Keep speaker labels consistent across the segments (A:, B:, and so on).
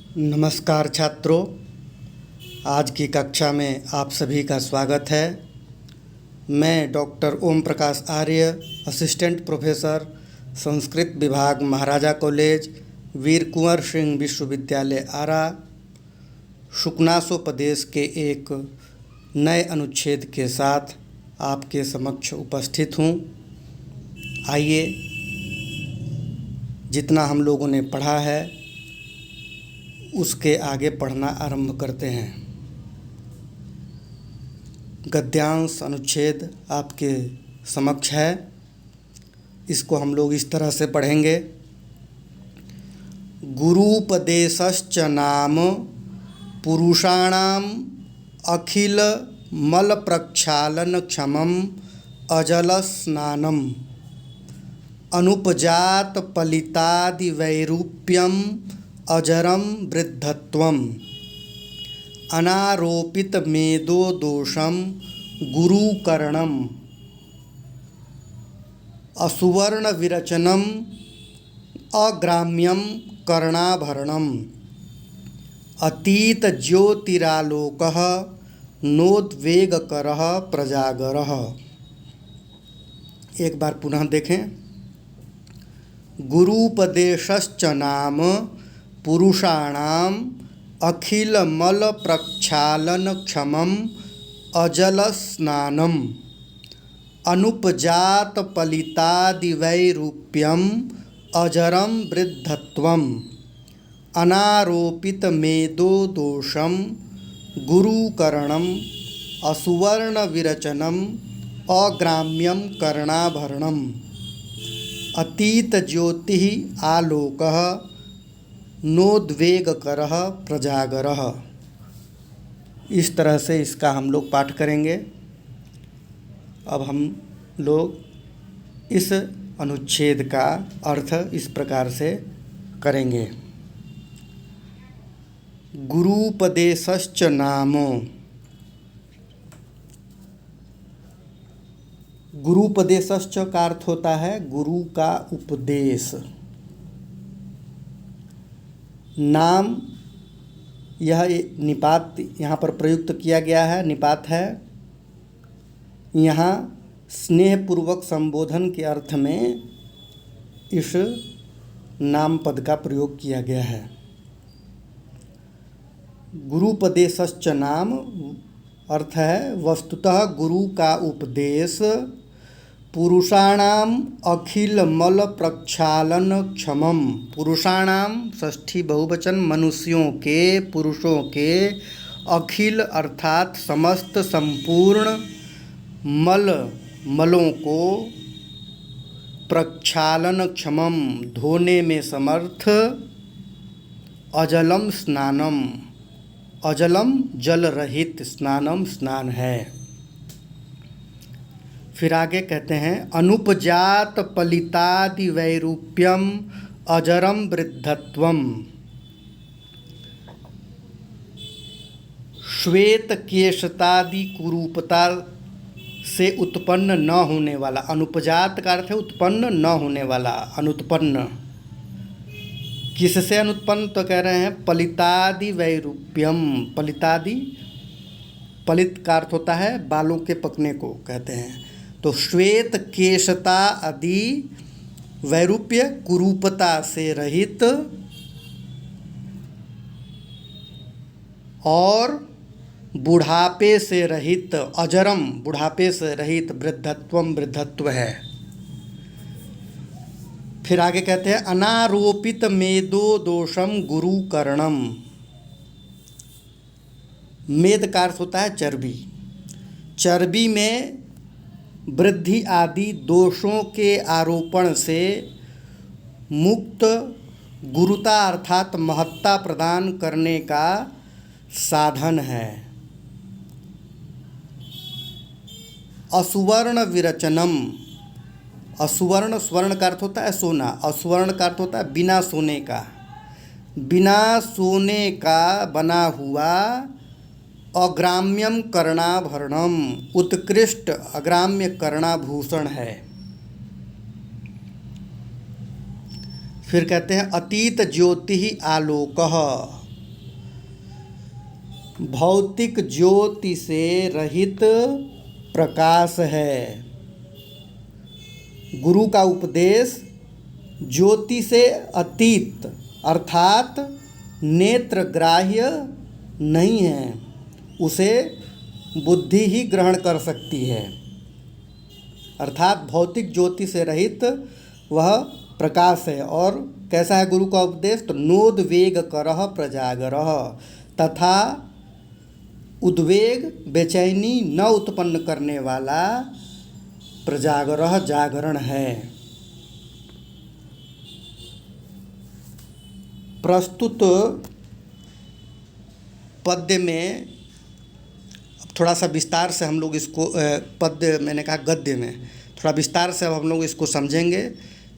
A: नमस्कार छात्रों, आज की कक्षा में आप सभी का स्वागत है। मैं डॉक्टर ओम प्रकाश आर्य, असिस्टेंट प्रोफेसर, संस्कृत विभाग, महाराजा कॉलेज, वीर कुंवर सिंह विश्वविद्यालय आरा, शुकनासोपदेश के एक नए अनुच्छेद के साथ आपके समक्ष उपस्थित हूँ। आइए, जितना हम लोगों ने पढ़ा है उसके आगे पढ़ना आरंभ करते हैं। गद्यांश अनुच्छेद आपके समक्ष है। इसको हम लोग इस तरह से पढ़ेंगे। गुरूपदेशश्च नाम पुरुषाणाम अखिल मल प्रक्षालन क्षमम अजल स्नानम अनुपजात पलितादि वैरूप्यम अजरम वृद्धत्वम अनारोपित मेदो दोषम गुरुकरणम असुवर्ण विरचनम अग्राम्यम कर्णाभरणम अतीत ज्योतिरालोकः नोद्वेगकरः प्रजागरः। एक बार पुनः देखें। गुरूपदेशश्च नाम पुरुषाणाम अखिल मल प्रक्षालन क्षमम अजल स्नानम अनुपजात पलितादि वैरूप्यम अजरम वृद्धत्वम अनारोपित मेदो दोषम गुरुकरणम असुवर्ण विरचनम अग्राम्यम कर्णाभरणम अतीत ज्योति आलोकः नोद्वेगकरः प्रजागरः। इस तरह से इसका हम लोग पाठ करेंगे। अब हम लोग इस अनुच्छेद का अर्थ इस प्रकार से करेंगे। गुरूपदेशश्च नाम। गुरूपदेशश्च का अर्थ होता है गुरु का उपदेश। नाम, यह निपात यहाँ पर प्रयुक्त किया गया है, निपात है। यहाँ स्नेहपूर्वक संबोधन के अर्थ में इस नाम पद का प्रयोग किया गया है। गुरूपदेशश्च नाम अर्थ है वस्तुतः गुरु का उपदेश पुरुषाणाम अखिल मल प्रक्षालन क्षमम। पुरुषाणाम षष्ठी बहुवचन, मनुष्यों के, पुरुषों के, अखिल अर्थात समस्त, संपूर्ण, मलों को, प्रक्षालन क्षमम धोने में समर्थ, अजलम स्नानम, अजलम जल रहित, स्नानम स्नान है। फिर आगे कहते हैं अनुपजात पलितादि वैरूप्यम अजरम वृद्धत्वम। श्वेत केशतादि कुरूपता से उत्पन्न न होने वाला। अनुपजात का अर्थ है उत्पन्न न होने वाला, अनुत्पन्न। किससे अनुत्पन्न? तो कह रहे हैं पलितादि वैरूप्यम। पलितादि, पलित का अर्थ होता है बालों के पकने को कहते हैं। तो श्वेत केशता आदि वैरूप्य, कुरूपता से रहित और बुढ़ापे से रहित, अजरम बुढ़ापे से रहित, वृद्धत्वम वृद्धत्व है। फिर आगे कहते हैं अनारोपित मेदो दोषम गुरुकरणम। मेद का अर्थ होता है चर्बी। चर्बी में वृद्धि आदि दोषों के आरोपण से मुक्त, गुरुता अर्थात महत्ता प्रदान करने का साधन है। असुवर्ण विरचनम। असुवर्ण, स्वर्ण का अर्थ होता है सोना, असुवर्ण का अर्थ होता है बिना सोने का। बिना सोने का बना हुआ अग्राम्यम कर्णाभरणम, उत्कृष्ट अग्राम्य कर्णाभूषण है। फिर कहते हैं अतीत ज्योति आलोकः। भौतिक ज्योति से रहित प्रकाश है। गुरु का उपदेश ज्योति से अतीत अर्थात नेत्र ग्राह्य नहीं है, उसे बुद्धि ही ग्रहण कर सकती है। अर्थात भौतिक ज्योति से रहित वह प्रकाश है। और कैसा है गुरु का उपदेश? तो नोद्वेग करह प्रजागरः, तथा उद्वेग बेचैनी न उत्पन्न करने वाला प्रजागरः जागरण है। प्रस्तुत पद्य में थोड़ा सा विस्तार से हम लोग इसको पद्य मैंने कहा गद्य में थोड़ा विस्तार से अब हम लोग इसको समझेंगे।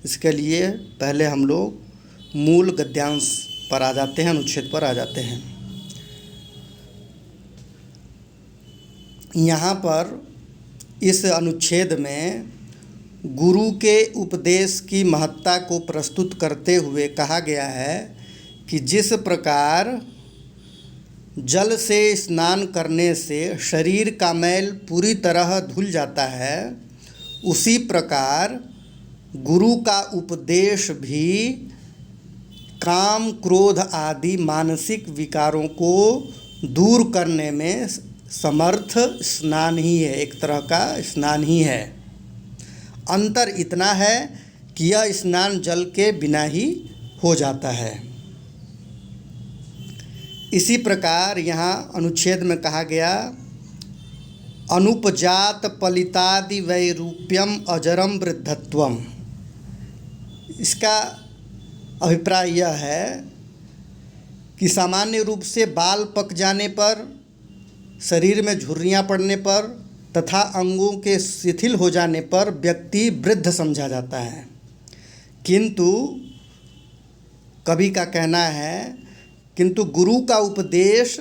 A: इसके लिए पहले हम लोग मूल गद्यांश पर आ जाते हैं, अनुच्छेद पर आ जाते हैं। यहाँ पर इस अनुच्छेद में गुरु के उपदेश की महत्ता को प्रस्तुत करते हुए कहा गया है कि जिस प्रकार जल से स्नान करने से शरीर का मैल पूरी तरह धुल जाता है, उसी प्रकार गुरु का उपदेश भी काम क्रोध आदि मानसिक विकारों को दूर करने में समर्थ स्नान ही है, एक तरह का स्नान ही है। अंतर इतना है कि यह स्नान जल के बिना ही हो जाता है। इसी प्रकार यहाँ अनुच्छेद में कहा गया, अनुपजात पलितादि वैरूप्यम अजरम वृद्धत्वम। इसका अभिप्राय यह है कि सामान्य रूप से बाल पक जाने पर, शरीर में झुर्रियाँ पड़ने पर तथा अंगों के शिथिल हो जाने पर व्यक्ति वृद्ध समझा जाता है, किंतु कवि का कहना है किंतु गुरु का उपदेश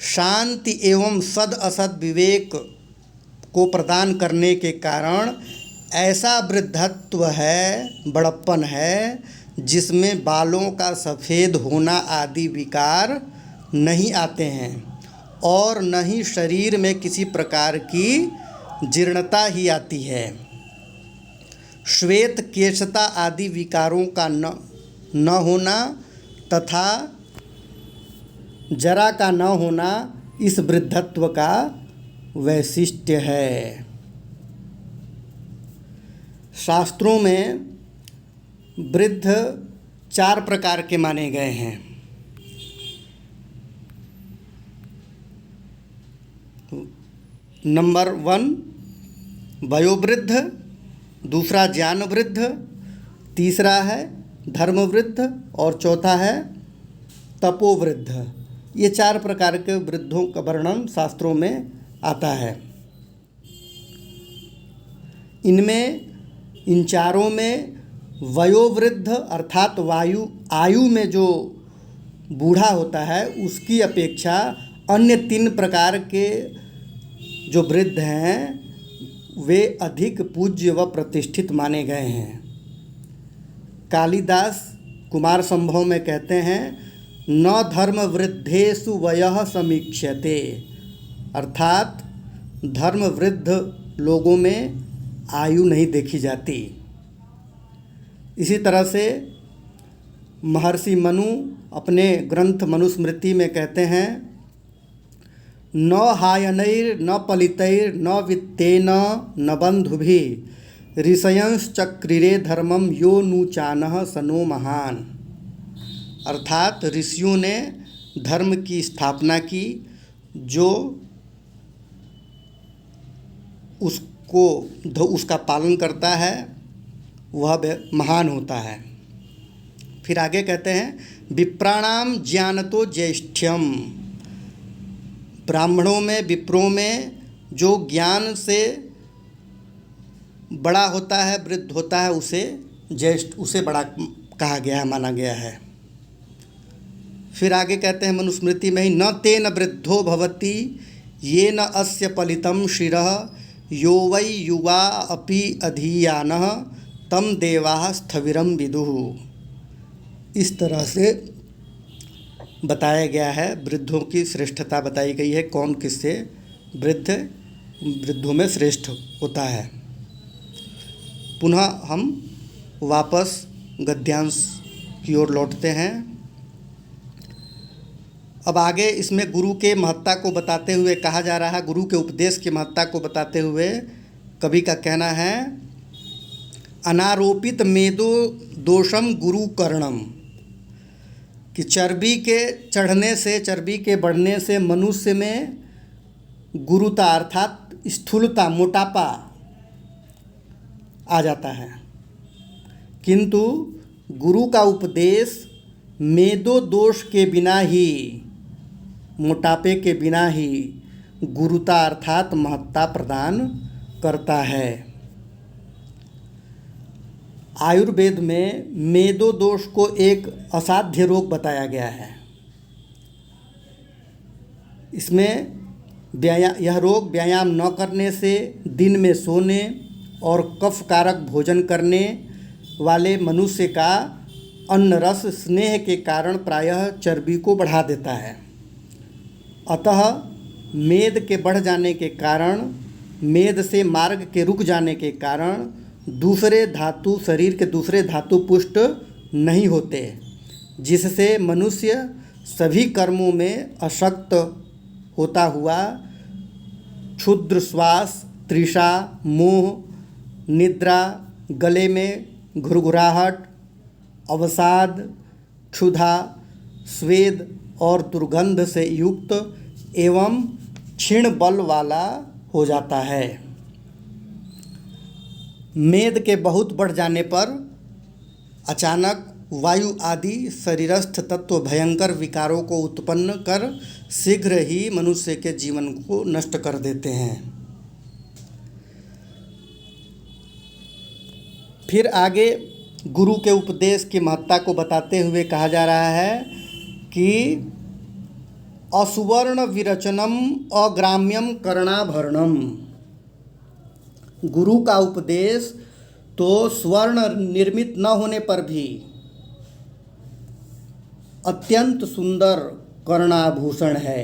A: शांति एवं सद असद विवेक को प्रदान करने के कारण ऐसा वृद्धत्व है, बड़प्पन है, जिसमें बालों का सफ़ेद होना आदि विकार नहीं आते हैं और न ही शरीर में किसी प्रकार की जीर्णता ही आती है। श्वेत केशता आदि विकारों का न होना तथा जरा का न होना इस वृद्धत्व का वैशिष्ट्य है। शास्त्रों में वृद्ध 4 प्रकार के माने गए हैं। नंबर 1 वयोवृद्ध, दूसरा ज्ञानवृद्ध, तीसरा है धर्मवृद्ध और चौथा है तपोवृद्ध। ये 4 प्रकार के वृद्धों का वर्णन शास्त्रों में आता है। इन चारों में वयोवृद्ध अर्थात आयु में जो बूढ़ा होता है उसकी अपेक्षा अन्य 3 प्रकार के जो वृद्ध हैं वे अधिक पूज्य व प्रतिष्ठित माने गए हैं। कालिदास कुमार संभव में कहते हैं, न धर्म वृद्धेषु वयः समीक्ष्यते, अर्थात धर्म वृद्ध लोगों में आयु नहीं देखी जाती। इसी तरह से महर्षि मनु अपने ग्रंथ मनुस्मृति में कहते हैं, न हायनैर न पलितैर न वित्तेन न बंधुभिः ऋषयंश्चक्रिरे धर्मम यो नूचानः सनो महान। अर्थात ऋषियों ने धर्म की स्थापना की, जो उसका पालन करता है वह महान होता है। फिर आगे कहते हैं, विप्राणाम ज्ञानतो ज्येष्ठ्यम, ब्राह्मणों में विप्रों में जो ज्ञान से बड़ा होता है, वृद्ध होता है, उसे ज्येष्ठ, उसे बड़ा कहा गया है, माना गया है। फिर आगे कहते हैं मनुस्मृति में ही, न तेन वृद्धो भवति ये न अस्य पलितम शिरः यो वै युवा अपि अधीयानः तम देवाः स्थविरम विदुः। इस तरह से बताया गया है, वृद्धों की श्रेष्ठता बताई गई है, कौन किससे वृद्धों में श्रेष्ठ होता है। पुनः हम वापस गद्यांश की ओर लौटते हैं। अब आगे इसमें गुरु के महत्ता को बताते हुए कहा जा रहा है, गुरु के उपदेश की महत्ता को बताते हुए कवि का कहना है, अनारोपित मेदो दोषम गुरु कर्णम, कि चर्बी के चढ़ने से, चर्बी के बढ़ने से मनुष्य में गुरुता अर्थात स्थूलता, मोटापा आ जाता है, किंतु गुरु का उपदेश मेदो दोष के बिना ही, मोटापे के बिना ही गुरुता अर्थात महत्ता प्रदान करता है। आयुर्वेद में मेदो दोष को एक असाध्य रोग बताया गया है। इसमें यह रोग व्यायाम न करने से, दिन में सोने और कफ कारक भोजन करने वाले मनुष्य का अन्न रस स्नेह के कारण प्रायः चर्बी को बढ़ा देता है। अतः मेद के बढ़ जाने के कारण, मेद से मार्ग के रुक जाने के कारण दूसरे धातु, शरीर के दूसरे धातु पुष्ट नहीं होते, जिससे मनुष्य सभी कर्मों में अशक्त होता हुआ क्षुद्र श्वास, तृषा, मोह, निद्रा, गले में घुरघुराहट, अवसाद, क्षुधा, स्वेद और दुर्गंध से युक्त एवं क्षीण बल वाला हो जाता है। मेद के बहुत बढ़ जाने पर अचानक वायु आदि शरीरस्थ तत्व भयंकर विकारों को उत्पन्न कर शीघ्र ही मनुष्य के जीवन को नष्ट कर देते हैं। फिर आगे गुरु के उपदेश की महत्ता को बताते हुए कहा जा रहा है कि असुवर्ण विरचनम अग्राम्यम कर्णाभरणम, गुरु का उपदेश तो स्वर्ण निर्मित न होने पर भी अत्यंत सुंदर कर्णाभूषण है,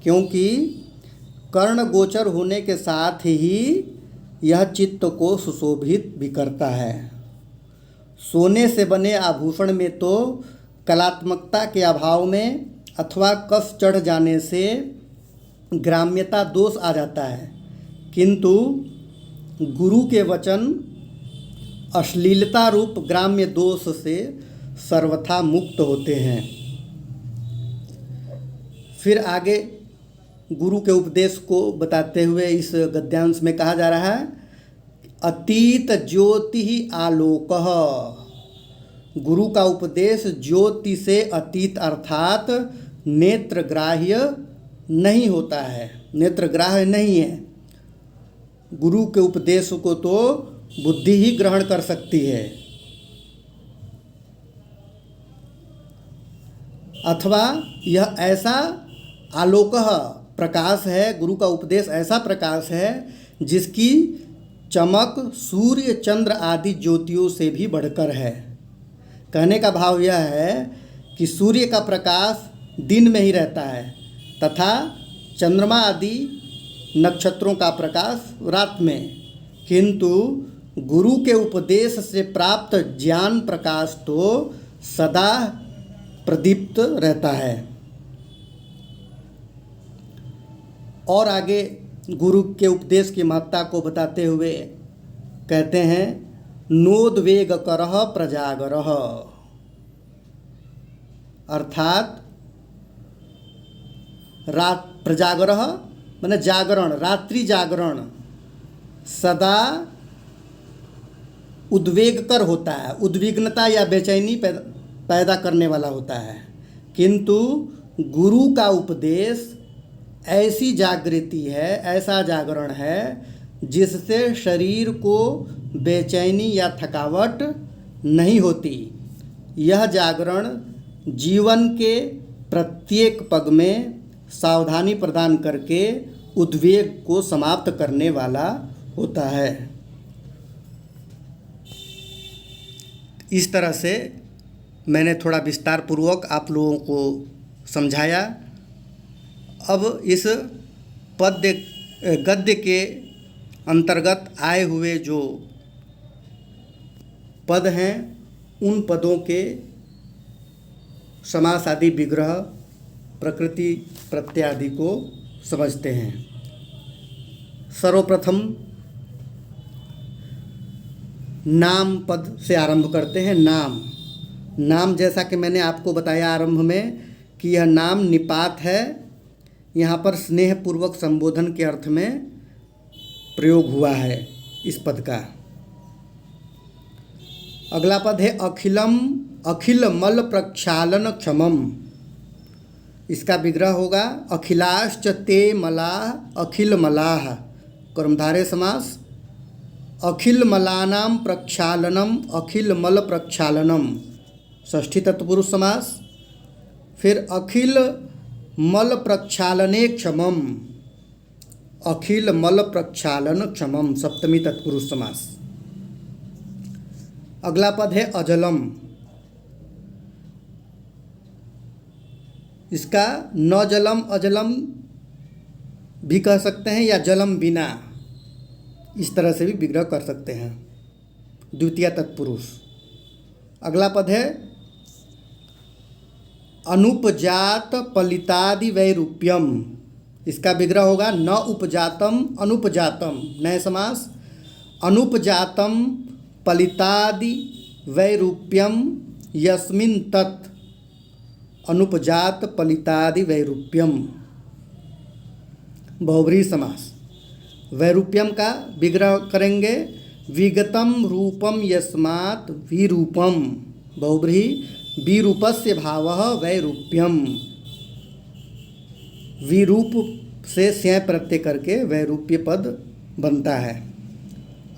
A: क्योंकि कर्ण गोचर होने के साथ ही यह चित्त को सुशोभित भी करता है। सोने से बने आभूषण में तो कलात्मकता के अभाव में अथवा कफ चढ़ जाने से ग्राम्यता दोष आ जाता है, किंतु गुरु के वचन अश्लीलता रूप ग्राम्य दोष से सर्वथा मुक्त होते हैं। फिर आगे गुरु के उपदेश को बताते हुए इस गद्यांश में कहा जा रहा है, अतीत ज्योति ही आलोकः, गुरु का उपदेश ज्योति से अतीत अर्थात नेत्रग्राह्य नहीं होता है, नेत्रग्राह्य नहीं है। गुरु के उपदेश को तो बुद्धि ही ग्रहण कर सकती है, अथवा यह ऐसा आलोकः प्रकाश है, गुरु का उपदेश ऐसा प्रकाश है जिसकी चमक सूर्य, चंद्र आदि ज्योतियों से भी बढ़कर है। कहने का भाव यह है कि सूर्य का प्रकाश दिन में ही रहता है तथा चंद्रमा आदि नक्षत्रों का प्रकाश रात में, किंतु गुरु के उपदेश से प्राप्त ज्ञान प्रकाश तो सदा प्रदीप्त रहता है। और आगे गुरु के उपदेश की महत्ता को बताते हुए कहते हैं, नोद्वेग करह प्रजागरः, अर्थात प्रजागरः माने जागरण, रात्रि जागरण सदा उद्वेगकर होता है, उद्विग्नता या बेचैनी पैदा करने वाला होता है, किंतु गुरु का उपदेश ऐसी जागृति है, ऐसा जागरण है जिससे शरीर को बेचैनी या थकावट नहीं होती। यह जागरण जीवन के प्रत्येक पग में सावधानी प्रदान करके उद्वेग को समाप्त करने वाला होता है। इस तरह से मैंने थोड़ा विस्तार पूर्वक आप लोगों को समझाया। अब इस गद्य के अंतर्गत आए हुए जो पद हैं उन पदों के समास आदि विग्रह, प्रकृति प्रत्यय आदि को समझते हैं। सर्वप्रथम नाम पद से आरंभ करते हैं। नाम जैसा कि मैंने आपको बताया आरंभ में कि यह नाम निपात है। यहाँ पर स्नेहपूर्वक संबोधन के अर्थ में प्रयोग हुआ है इस पद का। अगला पद है अखिल मल प्रक्षालन क्षमम। इसका विग्रह होगा अखिलाश्च ते मलाः अखिल मलाः, कर्मधारय समास। अखिल मलानां प्रक्षालनम अखिल मल प्रक्षालनम, षष्ठी तत्पुरुष समास। फिर अखिल मल प्रक्षालने क्षमम, अखिल मल प्रक्षालन क्षमम, सप्तमी तत्पुरुष समास। अगला पद है अजलम। इसका न जलम अजलम भी कह सकते हैं या जलम बिना, इस तरह से भी विग्रह कर सकते हैं, द्वितीय तत्पुरुष। अगला पद है अनुपजात पलितादि वैरूप्यम। इसका विग्रह होगा न उपजातम अनुपजातम, नए समास। अनुपजातम पलितादि वैरूप्यम यस्मिन् तत्, अनुपजात पलितादि वैरूप्यम, बहुव्रीहि समास। वैरूप्यम का विग्रह करेंगे विगतम रूपम यस्मात् विरूपम, बहुव्रीहि। विरूपस्य भावः वैरूप्यम, विरूप से स्यय प्रत्यय करके वैरूप्य पद बनता है।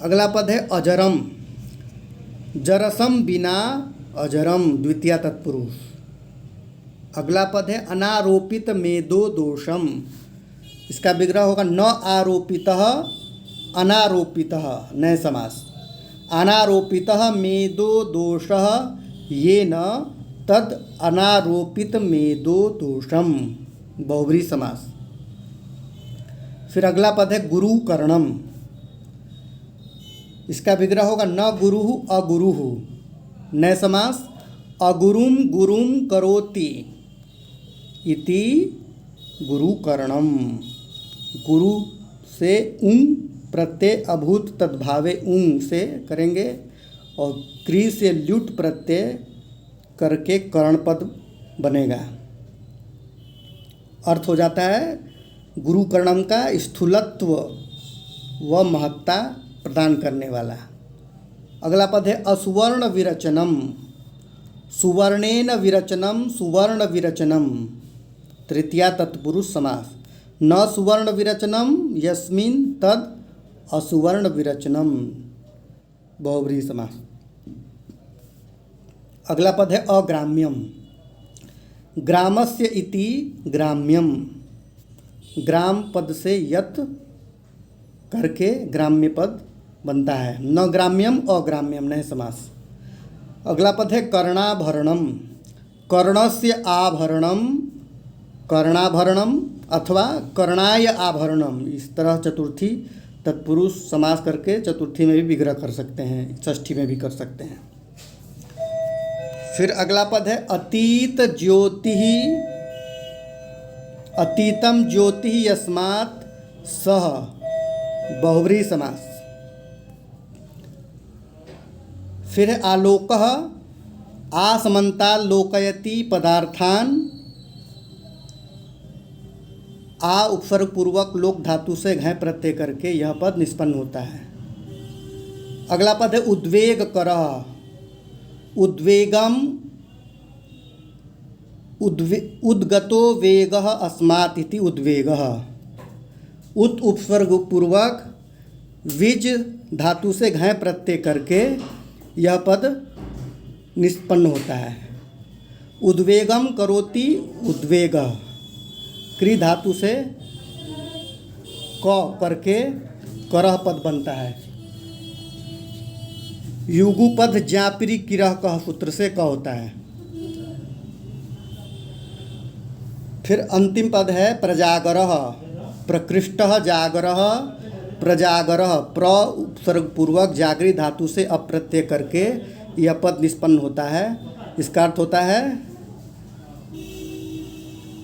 A: अगला पद है अजरम। जरसम बिना अजरम, द्वितीय तत्पुरुष। अगला पद है अनारोपित मेदो दोषम। इसका विग्रह होगा न आरोपितः अनारोपितः, नए समास। अनारोपितः मेदो दोषः येन तद अनारोपित मेदो दोषम, बहुव्रीहि समास। फिर अगला पद है गुरु कर्णम। इसका विग्रह होगा न गुरुः अगुरुः, नए समास। अगुरुम गुरुम करोति इति गुरु कर्णम, गुरु से उंग प्रत्यय अभूत तद्भावे उंग से करेंगे और क्री से ल्युट प्रत्यय करके कर्ण पद बनेगा। अर्थ हो जाता है गुरु कर्णम का स्थूलत्व व महत्ता प्रदान करने वाला। अगला पद है असुवर्ण विरचनम। सुवर्णेन विरचनम सुवर्ण विरचनम, तृतीया तत्पुरुष समास। न सुवर्ण विरचनम यस्मिन् तद असुवर्ण विरचनम, बहुव्रीहि समास। अगला पद है अग्राम्यम। ग्रामस्य इति ग्राम्यम, ग्राम पद से यत करके ग्राम्य पद बनता है। न ग्राम्यम अग्राम्यम, नए समास। अगला पद है कर्णाभरणम। कर्णस्य आभरणम कर्णाभरणम अथवा कर्णाय आभरणम, इस तरह चतुर्थी तत्पुरुष समास करके चतुर्थी में भी विग्रह कर सकते हैं, षष्ठी में भी कर सकते हैं। फिर अगला पद है अतीत ज्योति। अतीतम ज्योति यस्मात् सह, बहुव्रीहि समास। फिर है आलोकः। आसमन्ताल्लोकयति पदार्थान। आ उपसर्ग पूर्वक लोक धातु से घय प्रत्यय करके यह पद निष्पन्न होता है। अगला पद है उद्वेग करः। उद्वेगम उद्गतो वेगः अस्मात् इति उद्वेगः। उत उपसर्ग पूर्वक विज धातु से घय प्रत्यय करके यह पद निष्पन्न होता है। उद्वेगम करोति उद्वेगः, क्री धातु से क करके करह पद बनता है। युगुपद ज्ञापिरी किरह कह सूत्र से क होता है। फिर अंतिम पद है प्रजागरः, प्रकृष्टः जागरः, प्रजागरः, प्र उपसर्ग पूर्वक जागृत धातु से अप्रत्यय करके यह पद निष्पन्न होता है। इसका अर्थ होता है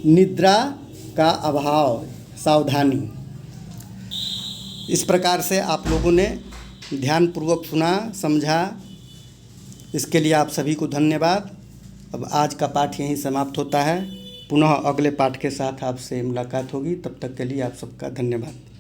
A: निद्रा का अभाव, सावधानी। इस प्रकार से आप लोगों ने ध्यानपूर्वक सुना, समझा, इसके लिए आप सभी को धन्यवाद। अब आज का पाठ यहीं समाप्त होता है। पुनः अगले पाठ के साथ आपसे मुलाकात होगी। तब तक के लिए आप सबका धन्यवाद।